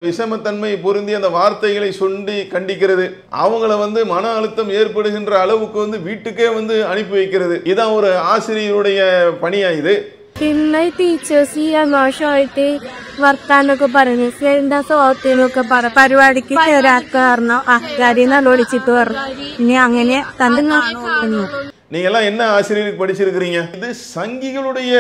விஷமத்தன்மை பொருந்தி அந்த வார்த்தைகளை சொல்லி கண்டிக்கிறது, அவங்கள மன அழுத்தம் ஏற்படுகின்ற அளவுக்கு வீட்டுக்கே அனுப்பி வைக்கிறது. இதான் ஒரு ஆசிரியருடைய பணியா இது? പിന്നെ ടീച്ചേഴ്സ് ഈ മോശമായിട്ട് വർത്താനൊക്കെ പറഞ്ഞു എന്താ സ്വാധീനമൊക്കെ പരിപാടിക്ക് ചേരാത്ത കാരണം ആൾക്കാരെ നല്ല വിളിച്ചിട്ട് പറഞ്ഞു. ഇനി അങ്ങനെ തന്നെ நீங்க எல்லாம் என்ன ஆசிரியருக்கு படிச்சிருக்கிறீங்க? இது சங்கிகளுடைய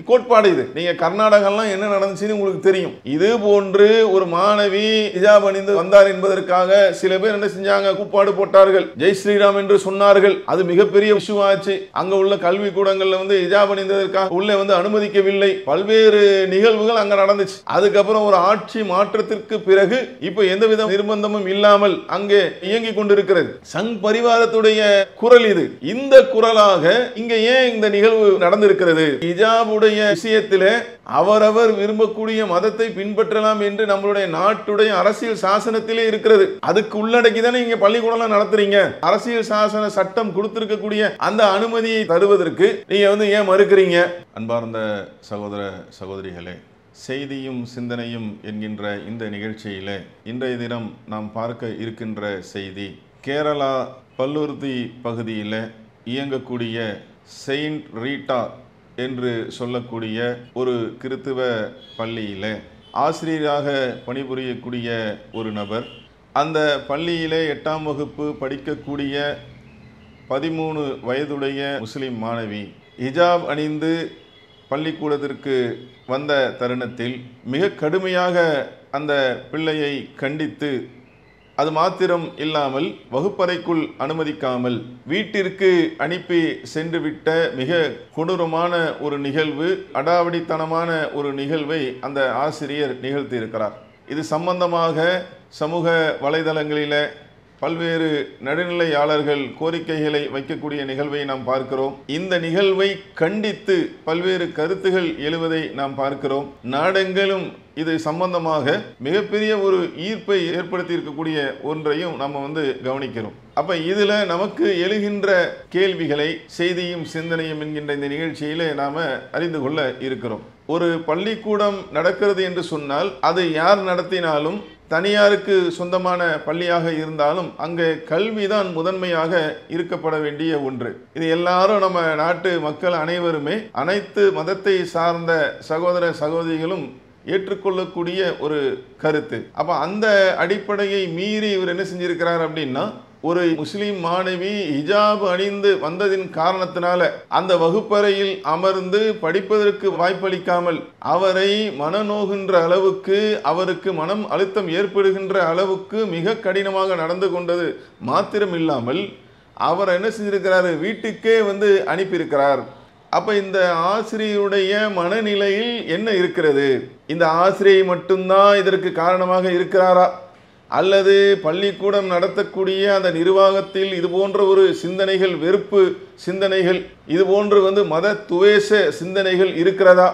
கோட்பாடு. இது நீங்க கர்நாடகெல்லாம் என்ன நடந்துச்சுன்னு உங்களுக்கு தெரியும். இது போன்று ஒரு மாணவி ஹிஜாப் அணிந்து வந்தார் என்பதற்காக சில பேர் என்ன செஞ்சாங்க, கூப்பாடு போட்டார்கள், ஜெய் ஸ்ரீராம் என்று சொன்னார்கள். அது மிகப்பெரிய விஷயமாச்சு. அங்க உள்ள கல்வி கூடங்கள்ல ஹிஜாப் அணிந்ததற்காக உள்ளே அனுமதிக்கவில்லை. பல்வேறு நிகழ்வுகள் அங்க நடந்துச்சு. அதுக்கப்புறம் ஒரு ஆட்சி மாற்றத்திற்கு பிறகு இப்ப எந்தவித நிர்பந்தமும் இல்லாமல் அங்கே இயங்கிக் கொண்டிருக்கிறது. சங் பரிவாரத்துடைய குரல் இது. இந்த குரலாக இங்க ஏன் இந்த நிகழ்வு நடந்திருக்கிறது? ஹிஜாபுடைய விஷயத்திலே அவரவர் விரும்பக்கூடிய மதத்தை பின்பற்றலாம் என்று நம்மளுடைய நாட்டுடைய அரசியல் சாசனத்திலே இருக்கிறது. அதுக்கு உள்ளடக்கி தானே இங்க பள்ளிக்கூடம் நடத்துறீங்க. அரசியல் சாசன சட்டம் கொடுத்திருக்கக்கூடிய அந்த அனுமதியை தருவதற்கு நீங்க ஏன் மறுக்கிறீங்க? அன்பார்ந்த சகோதர சகோதரிகளே, செய்தியும் சிந்தனையும் என்கின்ற இந்த நிகழ்ச்சியில இன்றைய தினம் நாம் பார்க்க இருக்கின்ற செய்தி, கேரளா பல்லுருத்தி பகுதியில் இயங்கக்கூடிய செயின்ட் ரீட்டா என்று சொல்லக்கூடிய ஒரு கிறித்துவ பள்ளியில் ஆசிரியராக பணிபுரியக்கூடிய ஒரு நபர், அந்த பள்ளியிலே 8ஆம் வகுப்பு படிக்கக்கூடிய 13 வயதுடைய முஸ்லிம் மாணவி ஹிஜாப் அணிந்து பள்ளிக்கூடத்திற்கு வந்த தருணத்தில் மிக கடுமையாக அந்த பிள்ளையை கண்டித்து, அது மாத்திரம் இல்லாமல் வகுப்பறைக்குள் அனுமதிக்காமல் வீட்டிற்கு அனுப்பி சென்றுவிட்ட மிக கொடூரமான ஒரு நிகழ்வு, அடாவடித்தனமான ஒரு நிகழ்வை அந்த ஆசிரியர் நிகழ்த்தியிருக்கிறார். இது சம்பந்தமாக சமூக வலைதளங்களில் பல்வேறு நடுநிலையாளர்கள் கோரிக்கைகளை வைக்கக்கூடிய நிகழ்வை நாம் பார்க்கிறோம். இந்த நிகழ்வை கண்டித்து பல்வேறு கருத்துகள் எழுவதை நாம் பார்க்கிறோம். நாடெங்கிலும் இது சம்பந்தமாக மிகப்பெரிய ஒரு ஈர்ப்பை ஏற்படுத்தி இருக்கக்கூடிய ஒன்றையும் நம்ம கவனிக்கிறோம். அப்ப இதுல நமக்கு எழுகின்ற கேள்விகளை செய்தியும் சிந்தனையும் என்கின்ற இந்த நிகழ்ச்சியில நாம அறிந்து கொள்ள இருக்கிறோம். ஒரு பள்ளிக்கூடம் நடக்கிறது என்று சொன்னால் அது யார் நடத்தினாலும், தனியாருக்கு சொந்தமான பள்ளியாக இருந்தாலும் அங்கே கல்விதான் முதன்மையாக இருக்கப்பட வேண்டிய ஒன்று. இது எல்லாரும் நம்ம நாட்டு மக்கள் அனைவருமே, அனைத்து மதத்தை சார்ந்த சகோதர சகோதரிகளும் ஏற்றுக்கொள்ளக்கூடிய ஒரு கருத்து. அப்ப அந்த அடிப்படையை மீறி இவர் என்ன செஞ்சிருக்கிறார் அப்படின்னா, ஒரு முஸ்லிம் மாணவி ஹிஜாப் அணிந்து வந்ததின் காரணத்தினால அந்த வகுப்பறையில் அமர்ந்து படிப்பதற்கு வாய்ப்பளிக்காமல் அவரை மனநோகின்ற அளவுக்கு, அவருக்கு மனம் அழுத்தம் ஏற்படுகின்ற அளவுக்கு மிக கடினமாக நடந்து கொண்டது மாத்திரமில்லாமல் அவர் என்ன செஞ்சிருக்கிறாரு, வீட்டுக்கே அனுப்பியிருக்கிறார். அப்ப இந்த ஆசிரியருடைய மனநிலையில் என்ன இருக்கிறது? இந்த ஆசிரியை மட்டும்தான் இதற்கு காரணமாக இருக்கிறாரா, அல்லது பள்ளிக்கூடம் நடத்தக்கூடிய அந்த நிர்வாகத்தில் இது போன்ற ஒரு சிந்தனைகள், வெறுப்பு சிந்தனைகள், இது போன்று மத துவேஷ சிந்தனைகள் இருக்கிறதா,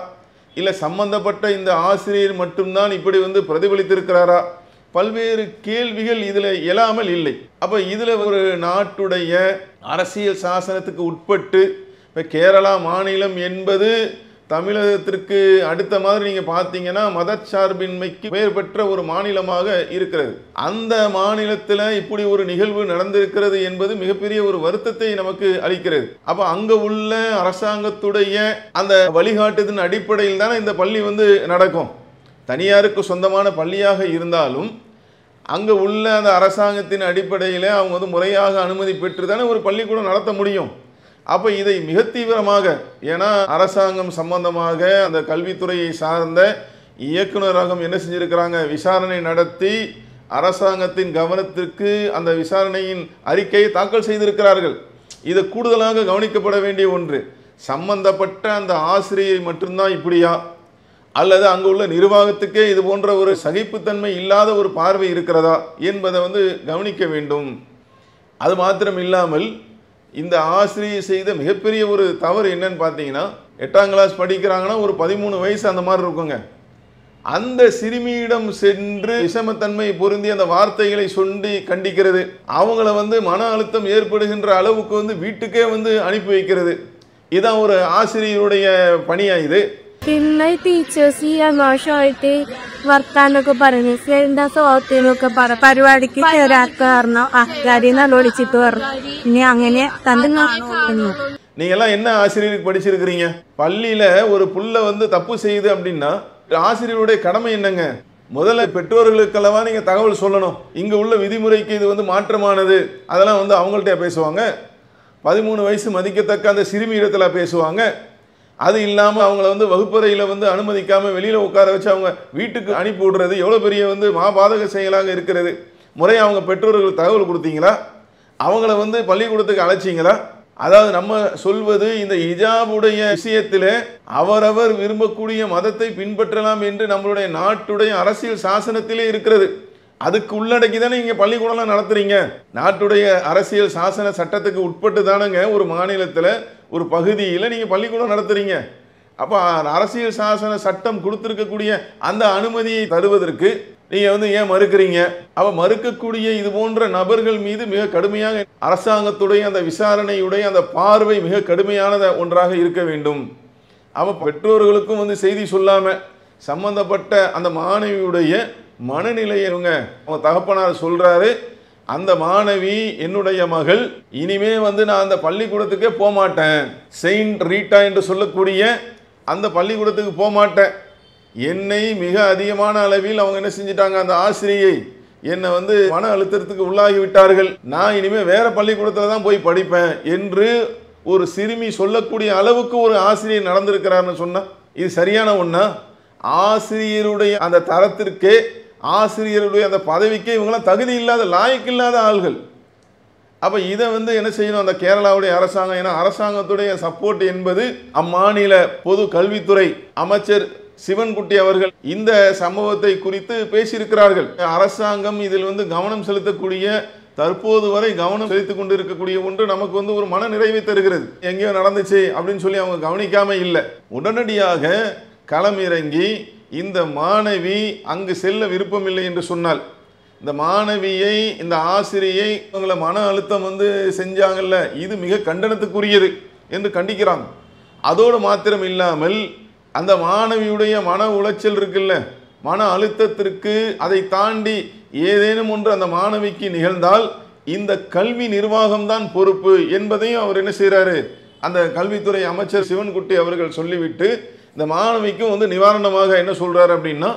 இல்லை சம்பந்தப்பட்ட இந்த ஆசிரியர் மட்டும்தான் இப்படி பிரதிபலித்திருக்கிறாரா? பல்வேறு கேள்விகள் இதில் எழாமல் இல்லை. அப்போ இதில் ஒரு நாட்டுடைய அரசியல் சாசனத்துக்கு உட்பட்டு, இப்போ கேரளா மாநிலம் என்பது தமிழகத்திற்கு அடுத்த மாதிரி நீங்கள் பார்த்தீங்கன்னா மதச்சார்பின்மைக்கு பெயர் பெற்ற ஒரு மாநிலமாக இருக்கிறது. அந்த மாநிலத்தில் இப்படி ஒரு நிகழ்வு நடந்திருக்கிறது என்பது மிகப்பெரிய ஒரு வருத்தத்தை நமக்கு அளிக்கிறது. அப்போ அங்கே உள்ள அரசாங்கத்துடைய அந்த வழிகாட்டுதலின் அடிப்படையில் தானே இந்த பள்ளி நடக்கும். தனியாருக்கு சொந்தமான பள்ளியாக இருந்தாலும் அங்கே உள்ள அந்த அரசாங்கத்தின் அடிப்படையில் அவங்க முறையாக அனுமதி பெற்று தானே ஒரு பள்ளிக்கூடம் நடத்த முடியும். அப்போ இதை மிக தீவிரமாக, ஏன்னா அரசாங்கம் சம்பந்தமாக அந்த கல்வித்துறையை சார்ந்த இயக்குநரகம் என்ன செஞ்சிருக்கிறாங்க, விசாரணை நடத்தி அரசாங்கத்தின் கவனத்திற்கு அந்த விசாரணையின் அறிக்கையை தாக்கல் செய்திருக்கிறார்கள். இது கூடுதலாக கவனிக்கப்பட வேண்டிய ஒன்று. சம்பந்தப்பட்ட அந்த ஆசிரியை மட்டும்தான் இப்படியா, அல்லது அங்கு உள்ள நிர்வாகத்துக்கே இது போன்ற ஒரு சகிப்புத்தன்மை இல்லாத ஒரு பார்வை இருக்கிறதா என்பதை கவனிக்க வேண்டும். அது மாத்திரம் இல்லாமல் இந்த ஆசிரியர் செய்த மிகப்பெரிய ஒரு தவறு என்னன்னு பார்த்தீங்கன்னா, 8ஆம் கிளாஸ் படிக்கிறாங்கன்னா ஒரு 13 வயசு அந்த மாதிரி இருக்குங்க. அந்த சிறுமியிடம் சென்று விஷமத்தன்மை பொருந்தி அந்த வார்த்தைகளை சொல்லி கண்டிக்கிறது, அவங்கள மன அழுத்தம் ஏற்படுகின்ற அளவுக்கு வீட்டுக்கே அனுப்பி வைக்கிறது. இதான் ஒரு ஆசிரியருடைய பணியா இது? പിന്നെ ടീച്ചേഴ്സ് ഈ മോശമായിട്ട് വർത്താനൊക്കെ പറഞ്ഞു എന്താ സ്വഭാവത്തിനൊക്കെ പരിപാടിക്ക് ചേരാത്ത കാരണം ആൾക്കാരി നല്ല വിളിച്ചിട്ട് പറഞ്ഞു ഇനി അങ്ങനെ തന്നെ நீங்க எல்லாம் என்ன ஆசிரியருக்கு படிச்சிருக்கிறீங்க? பள்ளியில ஒரு புள்ள வந்து தப்பு செய்யுது அப்படின்னா ஆசிரியருடைய கடமை என்னங்க? முதல்ல பெற்றோர்களுக்கெல்லவா நீங்க தகவல் சொல்லணும். இங்க உள்ள விதிமுறைக்கு இது வந்து மாற்றமானது, அதெல்லாம் வந்து அவங்கள்ட்ட பேசுவாங்க. 13 வயசு மதிக்கத்தக்க அந்த சிறுமி இடத்துல பேசுவாங்க. அது இல்லாமல் அவங்கள வந்து வகுப்பறையில் வந்து அனுமதிக்காமல் வெளியில் உட்கார வச்சு அவங்க வீட்டுக்கு அனுப்பி விடுறது எவ்வளோ பெரிய வந்து மாபாதக செயலாக இருக்கிறது. முறையை அவங்க பெற்றோர்கள் தகவல் கொடுத்தீங்களா? அவங்கள வந்து பள்ளிக்கூடத்துக்கு அழைச்சிங்களா? அதாவது நம்ம சொல்வது இந்த ஹிஜாபுடைய விஷயத்தில் அவரவர் விரும்பக்கூடிய மதத்தை பின்பற்றலாம் என்று நம்மளுடைய நாட்டுடைய அரசியல் சாசனத்திலே இருக்கிறது. அதுக்கு உள்ளடக்கி தானே இங்கே பள்ளிக்கூடம்லாம் நடத்துறீங்க. நாட்டுடைய அரசியல் சாசன சட்டத்துக்கு உட்பட்டு தானங்க ஒரு மாநிலத்தில் ஒரு பகுதியில் நீங்கள் பள்ளிக்கூடம் நடத்துறீங்க. அப்போ அரசியல் சாசன சட்டம் கொடுத்துருக்கக்கூடிய அந்த அனுமதியை தருவதற்கு நீங்கள் வந்து ஏன் மறுக்கிறீங்க? அப்போ மறுக்கக்கூடிய இது போன்ற நபர்கள் மீது மிக கடுமையாக அரசாங்கத்துடைய அந்த விசாரணையுடைய அந்த பார்வை மிக கடுமையானத ஒன்றாக இருக்க வேண்டும். அப்போ பெற்றோர்களுக்கும் வந்து செய்தி சொல்லாமல் சம்பந்தப்பட்ட அந்த மாணவியுடைய மனநிலையவங்க அவங்க தகப்பனார் சொல்றாரு, அந்த மாணவி என்னுடைய மகள், இனிமே வந்து நான் அந்த பள்ளிக்கூடத்துக்கே போக மாட்டேன், செயின்ட் ரீட்டா என்று சொல்லக்கூடிய அந்த பள்ளிக்கூடத்துக்கு போக மாட்டேன். என்னை மிக அதிகமான அளவில் அவங்க என்ன செஞ்சிட்டாங்க, அந்த ஆசிரியை என்னை வந்து மன அழுத்தத்துக்கு உள்ளாகி விட்டார்கள், நான் இனிமே வேற பள்ளிக்கூடத்தில் தான் போய் படிப்பேன் என்று ஒரு சிறுமி சொல்லக்கூடிய அளவுக்கு ஒரு ஆசிரியர் நடந்திருக்கிறார்னு சொன்னா இது சரியான ஒண்ணா? ஆசிரியருடைய அந்த தரத்திற்கே ஆசிரியருடைய அந்த பதவிக்கே இவங்களாம் தகுதி இல்லாத லாயக்கு இல்லாத ஆள்கள். அப்போ இதை வந்து என்ன செய்யணும் அந்த கேரளாவுடைய அரசாங்கம்? ஏன்னா அரசாங்கத்துடைய சப்போர்ட் என்பது அம்மாநில பொது கல்வித்துறை அமைச்சர் சிவன்குட்டி அவர்கள் இந்த சம்பவத்தை குறித்து பேசியிருக்கிறார்கள். அரசாங்கம் இதில் வந்து கவனம் செலுத்தக்கூடிய, தற்போது வரை கவனம் செலுத்திக் கொண்டு இருக்கக்கூடிய ஒன்று நமக்கு வந்து ஒரு மன நிறைவை தருகிறது. எங்கேயோ நடந்துச்சு அப்படின்னு சொல்லி அவங்க கவனிக்காம இல்லை, உடனடியாக களமிறங்கி இந்த மாணவி அங்கு செல்ல விருப்பம் இல்லை என்று சொன்னால், இந்த மாணவியை இந்த ஆசிரியை அவங்கள மன அழுத்தம் வந்து செஞ்சாங்கல்ல, இது மிக கண்டனத்துக்குரியது என்று கண்டிக்கிறாங்க. அதோடு மாத்திரம் இல்லாமல் அந்த மாணவியுடைய மன உளைச்சல் இருக்குல்ல, மன அழுத்தத்திற்கு அதை தாண்டி ஏதேனும் ஒன்று அந்த மாணவிக்கு நிகழ்ந்தால் இந்த கல்வி நிர்வாகம்தான் பொறுப்பு என்பதையும் அவர் என்ன செய்கிறாரு, அந்த கல்வித்துறை அமைச்சர் சிவன்குட்டி அவர்கள் சொல்லிவிட்டு இந்த மாணவிக்கும் வந்து நிவாரணமாக என்ன சொல்றாரு அப்படின்னா,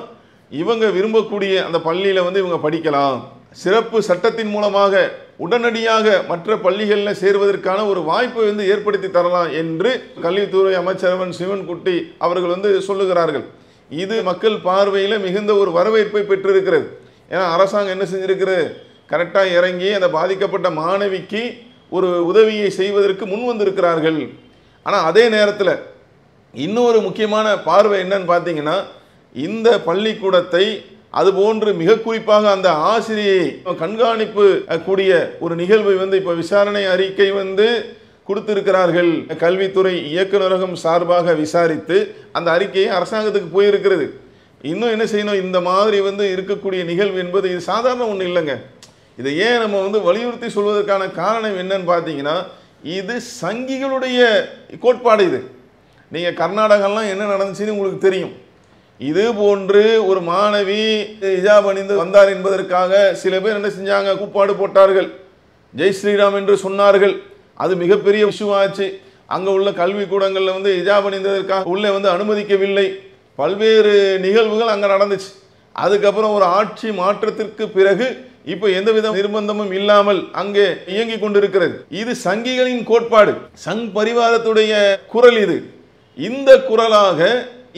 இவங்க விரும்பக்கூடிய அந்த பள்ளியில் வந்து இவங்க படிக்கலாம், சிறப்பு சட்டத்தின் மூலமாக உடனடியாக மற்ற பள்ளிகளில் சேர்வதற்கான ஒரு வாய்ப்பை வந்து ஏற்படுத்தி தரலாம் என்று கல்வித்துறை அமைச்சர் சிவன்குட்டி அவர்கள் வந்து சொல்லுகிறார்கள். இது மக்கள் பார்வையில் மிகுந்த ஒரு வரவேற்பை பெற்றிருக்கிறது. ஏன்னா அரசாங்கம் என்ன செஞ்சிருக்கிறது, கரெக்டாக இறங்கி அந்த பாதிக்கப்பட்ட மாணவிக்கு ஒரு உதவியை செய்வதற்கு முன் வந்திருக்கிறார்கள். ஆனால் அதே நேரத்தில் இன்னொரு முக்கியமான பார்வை என்னன்னு பார்த்தீங்கன்னா, இந்த பள்ளிக்கூடத்தை அதுபோன்று மிக குறிப்பாக அந்த ஆசிரியை கண்காணிப்பு கூடிய ஒரு நிகழ்வை வந்து இப்போ விசாரணை அறிக்கை வந்து கொடுத்திருக்கிறார்கள். கல்வித்துறை இயக்குநரகம் சார்பாக விசாரித்து அந்த அறிக்கையை அரசாங்கத்துக்கு போயிருக்கிறது. இன்னும் என்ன செய்யணும், இந்த மாதிரி வந்து இருக்கக்கூடிய நிகழ்வு என்பது இது சாதாரண ஒன்று இல்லைங்க. இதை ஏன் நம்ம வந்து வலியுறுத்தி சொல்வதற்கான காரணம் என்னன்னு பார்த்தீங்கன்னா, இது சங்கிகளுடைய கோட்பாடு. இது நீங்கள் கர்நாடகாலாம் என்ன நடந்துச்சுன்னு உங்களுக்கு தெரியும். இது போன்று ஒரு மாணவி ஹிஜாப் அணிந்து வந்தார் என்பதற்காக சில பேர் என்ன செஞ்சாங்க, கூப்பாடு போட்டார்கள், ஜெய் ஸ்ரீராம் என்று சொன்னார்கள். அது மிகப்பெரிய விஷயமாச்சு. அங்கே உள்ள கல்விக்கூடங்களில் வந்து ஹிஜாப் அணிந்ததற்காக உள்ளே வந்து அனுமதிக்கவில்லை. பல்வேறு நிகழ்வுகள் அங்கே நடந்துச்சு. அதுக்கப்புறம் ஒரு ஆட்சி மாற்றத்திற்கு பிறகு இப்போ எந்தவித நிர்பந்தமும் இல்லாமல் அங்கே இயங்கி கொண்டிருக்கிறது. இது சங்கிகளின் கோட்பாடு, சங் பரிவாரத்துடைய குரல். இது இந்த குரலாக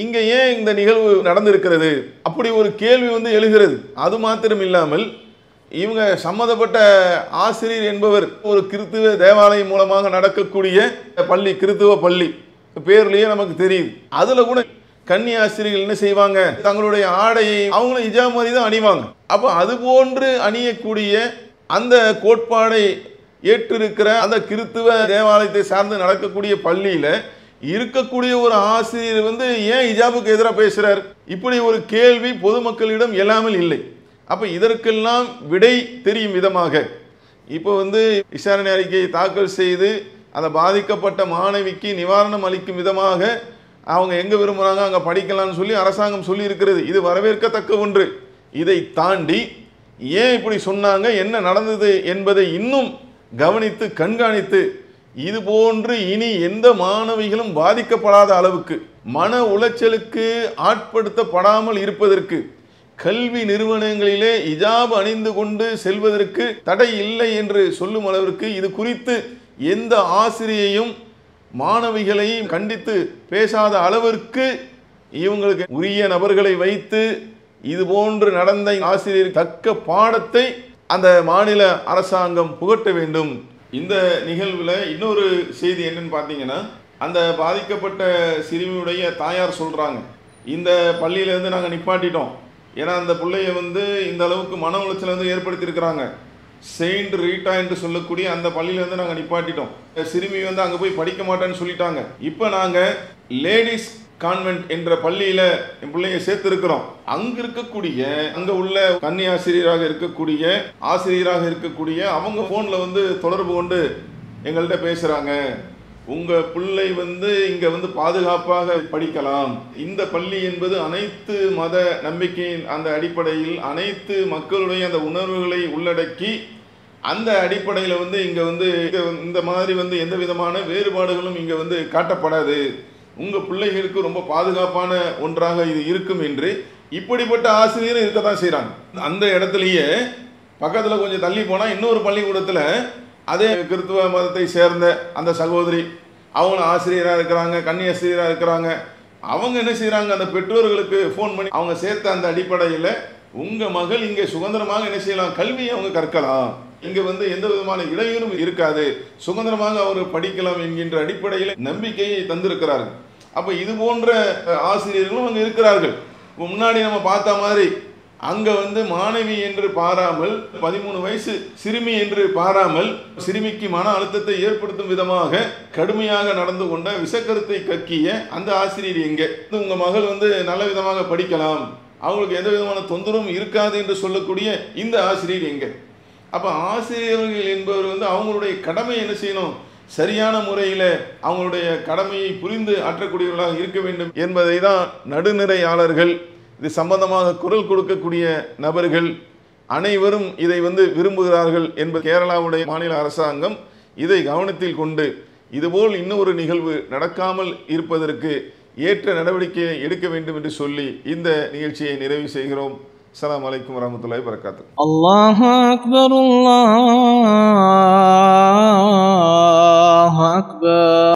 இங்கே ஏன் இந்த நிகழ்வு நடந்திருக்கிறது அப்படி ஒரு கேள்வி வந்து எழுகிறது. அது மாத்திரம் இல்லாமல் இவங்க சம்பந்தப்பட்ட ஆசிரியர் என்பவர் ஒரு கிறித்துவ தேவாலயம் மூலமாக நடக்கக்கூடிய பள்ளி, கிறித்துவ பள்ளி பேர்லயே நமக்கு தெரியுது. அதுல கூட கன்னி ஆசிரியர்கள் என்ன செய்வாங்க, தங்களுடைய ஆடையை அவங்களும் ஹிஜாப் மாதிரி தான் அணிவாங்க. அப்போ அது போன்று அணியக்கூடிய அந்த கோட்பாடை ஏற்றிருக்கிற அந்த கிறித்துவ தேவாலயத்தை சார்ந்து நடக்கக்கூடிய பள்ளியில இருக்கக்கூடிய ஒரு ஆசிரியர் வந்து ஏன் ஹிஜாபுக்கு எதிராக பேசுறார், இப்படி ஒரு கேள்வி பொதுமக்களிடம் எல்லாமல் இல்லை. அப்ப இதற்கெல்லாம் விடை தெரியும் விதமாக இப்போ வந்து விசாரணை அறிக்கையை தாக்கல் செய்து அந்த பாதிக்கப்பட்ட மாணவிக்கு நிவாரணம் அளிக்கும் விதமாக அவங்க எங்க விரும்புறாங்க அங்க படிக்கலாம்னு சொல்லி அரசாங்கம் சொல்லி இருக்கிறது. இது வரவேற்கத்தக்க ஒன்று. இதை தாண்டி ஏன் இப்படி சொன்னாங்க, என்ன நடந்தது என்பதை இன்னும் கவனித்து கண்காணித்து இது போன்று இனி எந்த மாணவிகளும் பாதிக்கப்படாத அளவுக்கு மன உளைச்சலுக்கு ஆட்படுத்தப்படாமல் இருப்பதற்கு கல்வி நிறுவனங்களிலே ஹிஜாப் அணிந்து கொண்டு செல்வதற்கு தடை இல்லை என்று சொல்லும் அளவிற்கு இது குறித்து எந்த ஆசிரியையும் மாணவிகளையும் கண்டித்து பேசாத அளவிற்கு இவங்களுக்கு உரிய நபர்களை வைத்து இது போன்று நடந்த ஆசிரியர் தக்க பாடத்தை அந்த மாநில அரசாங்கம் புகட்ட வேண்டும். இந்த நிகழ்வில் இன்னொரு செய்தி என்னன்னு பார்த்தீங்கன்னா, அந்த பாதிக்கப்பட்ட சிறுமியுடைய தாயார் சொல்கிறாங்க, இந்த பள்ளியிலேருந்து நாங்கள் நிப்பாட்டிட்டோம். ஏன்னா அந்த பிள்ளைய இந்த அளவுக்கு மன உளைச்சல் ஏற்படுத்தியிருக்கிறாங்க. செயின்ட் ரீட்டா என்று சொல்லக்கூடிய அந்த பள்ளியிலேருந்து நாங்கள் நிப்பாட்டிட்டோம். சிறுமி அங்கே போய் படிக்க மாட்டேன்னு சொல்லிட்டாங்க. இப்போ நாங்கள் லேடிஸ் கான்வென்ட் என்ற பள்ளியில் என் பிள்ளைய சேர்த்திருக்கிறோம். அங்கே இருக்கக்கூடிய அங்கே உள்ள கன்னி ஆசிரியராக இருக்கக்கூடிய ஆசிரியராக இருக்கக்கூடிய அவங்க ஃபோனில் தொடர்பு கொண்டு எங்கள்கிட்ட பேசுகிறாங்க, உங்கள் பிள்ளை இங்கே பாதுகாப்பாக படிக்கலாம். இந்த பள்ளி என்பது அனைத்து மத நம்பிக்கையின் அந்த அடிப்படையில் அனைத்து மக்களுடைய அந்த உணர்வுகளை உள்ளடக்கி அந்த அடிப்படையில் இங்கே இந்த மாதிரி எந்த விதமான வேறுபாடுகளும் இங்கே காட்டப்படாது. உங்கள் பிள்ளைகளுக்கு ரொம்ப பாதுகாப்பான ஒன்றாக இது இருக்கும் என்று இப்படிப்பட்ட ஆசிரியரும் இருக்க தான் செய்கிறாங்க. அந்த இடத்துலையே பக்கத்தில் கொஞ்சம் தள்ளி போனால் இன்னொரு பள்ளிக்கூடத்தில் அதே கிறிஸ்துவ மதத்தை சேர்ந்த அந்த சகோதரி அவங்களும் ஆசிரியராக இருக்கிறாங்க, கன்னி ஆசிரியராக இருக்கிறாங்க. அவங்க என்ன செய்கிறாங்க, அந்த பெற்றோர்களுக்கு ஃபோன் பண்ணி அவங்க சேர்த்த அந்த அடிப்படையில் உங்கள் மகள் இங்கே சுதந்திரமாக என்ன செய்யலாம், கல்வியை அவங்க கற்கலாம், இங்கே எந்த விதமான இடையூறும் இருக்காது, சுதந்திரமாக அவர் படிக்கலாம் என்கின்ற அடிப்படையில் நம்பிக்கையை தந்திருக்கிறார்கள். அப்போ இது போன்ற ஆசிரியர்களும் அங்கே இருக்கிறார்கள். முன்னாடி நம்ம பார்த்த மாதிரி அங்கே மாணவி என்று பாராமல் 13 வயசு சிறுமி என்று பாராமல் சிறுமிக்கு மன அழுத்தத்தை ஏற்படுத்தும் விதமாக கடுமையாக நடந்து கொண்ட விஷக்கருத்தை கக்கிய அந்த ஆசிரியர் எங்கே, உங்கள் மகள் நல்ல விதமாக படிக்கலாம், அவங்களுக்கு எந்த விதமான தொந்தரவும் இருக்காது என்று சொல்லக்கூடிய இந்த ஆசிரியர் எங்கே? அப்போ ஆசிரியர்கள் என்பவர் அவங்களுடைய கடமை என்ன செய்யணும், சரியான முறையில் அவங்களுடைய கடமையை புரிந்து ஆற்றக்கூடியவர்களாக இருக்க வேண்டும் என்பதை தான் நடுநிலையாளர்கள், இது சம்பந்தமாக குரல் கொடுக்கக்கூடிய நபர்கள் அனைவரும் இதை விரும்புகிறார்கள் என்பது கேரளாவுடைய மாநில அரசாங்கம் இதை கவனத்தில் கொண்டு இதுபோல் இன்னொரு நிகழ்வு நடக்காமல் இருப்பதற்கு ஏற்ற நடவடிக்கையை எடுக்க வேண்டும் என்று சொல்லி இந்த நிகழ்ச்சியை நிறைவு செய்கிறோம். அஸ்ஸலாமு அலைக்கும் வரஹ்மத்துல்லாஹி வபரகாத்துஹு. அல்லாஹு அக்பர், அல்லாஹு அக்பர்.